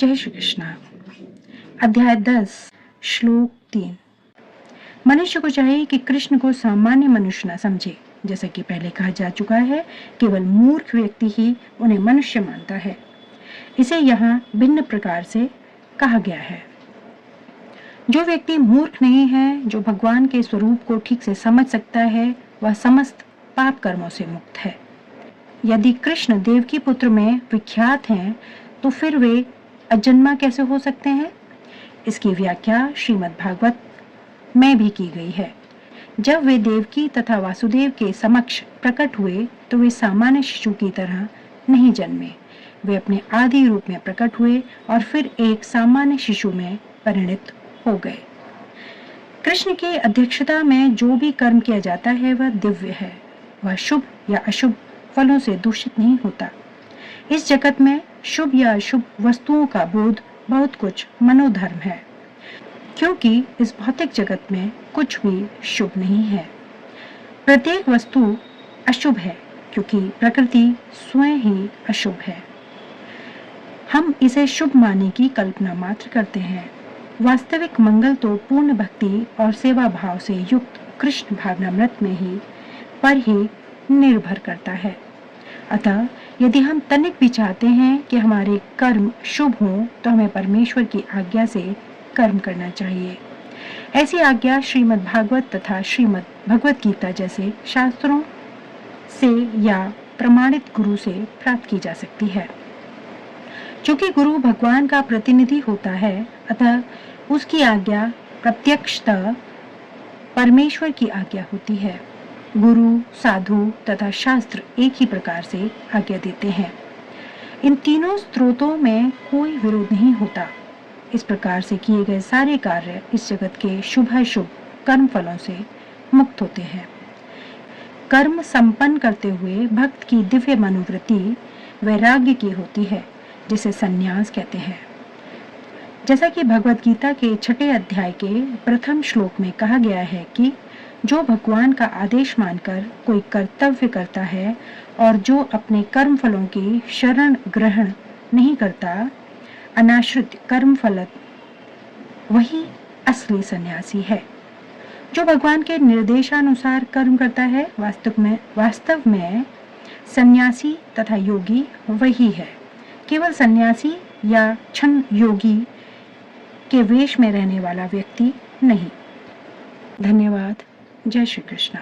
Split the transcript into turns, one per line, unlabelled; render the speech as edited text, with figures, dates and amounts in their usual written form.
जय श्री कृष्ण। अध्याय 10 श्लोक 3। मनुष्य को चाहिए कि कृष्ण को सामान्य मनुष्य न समझे। जैसा कि पहले कहा जा चुका है, केवल मूर्ख व्यक्ति ही उन्हें मनुष्य मानता है। इसे यहाँ भिन्न प्रकार से कहा गया है। जो व्यक्ति मूर्ख नहीं है, जो भगवान के स्वरूप को ठीक से समझ सकता है, वह समस्त पाप कर्मों से मुक्त है। यदि कृष्ण देवकी पुत्र में विख्यात हैं, तो फिर वे अजन्मा कैसे हो सकते हैं? इसकी व्याख्या श्रीमद् भागवत में भी की गई है। जब वे देवकी तथा वासुदेव के समक्ष प्रकट हुए, तो वे सामान्य शिशु की तरह नहीं जन्मे। वे अपने आदि रूप में प्रकट हुए और फिर एक सामान्य शिशु में परिणत हो गए। कृष्ण की अध्यक्षता में जो भी कर्म किया जाता है वह दिव्य है। वह शुभ या अशुभ फलों से दूषित नहीं होता। इस जगत में शुभ या अशुभ वस्तुओं का बोध बहुत कुछ मनोधर्म है, क्योंकि इस भौतिक जगत में कुछ भी शुभ नहीं है। प्रत्येक वस्तु अशुभ है, क्योंकि प्रकृति स्वयं ही अशुभ है। हम इसे शुभ मानने की कल्पना मात्र करते हैं। वास्तविक मंगल तो पूर्ण भक्ति और सेवा भाव से युक्त कृष्ण भावनामृत में ही पर ही निर्भर करता है। अतः यदि हम तनिक भी चाहते हैं कि हमारे कर्म शुभ हों, तो हमें परमेश्वर की आज्ञा से कर्म करना चाहिए। ऐसी आज्ञा श्रीमद् भागवत तथा श्रीमद् भगवत गीता जैसे शास्त्रों से या प्रमाणित गुरु से प्राप्त की जा सकती है। चूंकि गुरु भगवान का प्रतिनिधि होता है, अतः उसकी आज्ञा प्रत्यक्षतः परमेश्वर की आज्ञा होती है। गुरु, साधु तथा शास्त्र एक ही प्रकार से आज्ञा देते हैं। इन तीनों स्रोतों में कोई विरोध नहीं होता। इस प्रकार से किए गए सारे कार्य इस जगत के शुभ कर्म फलों से मुक्त होते हैं। कर्म संपन्न करते हुए भक्त की दिव्य मनोवृत्ति वैराग्य की होती है, जिसे संन्यास कहते हैं। जैसा कि भगवत गीता के 6 अध्याय के प्रथम श्लोक में कहा गया है कि जो भगवान का आदेश मानकर कोई कर्तव्य करता है और जो अपने कर्म फलों की शरण ग्रहण नहीं करता, अनाश्रित कर्म फलत, वही असली सन्यासी है। जो भगवान के निर्देशानुसार कर्म करता है, वास्तव में सन्यासी तथा योगी वही है। केवल सन्यासी या क्षण योगी के वेश में रहने वाला व्यक्ति नहीं। धन्यवाद। जय श्री कृष्ण।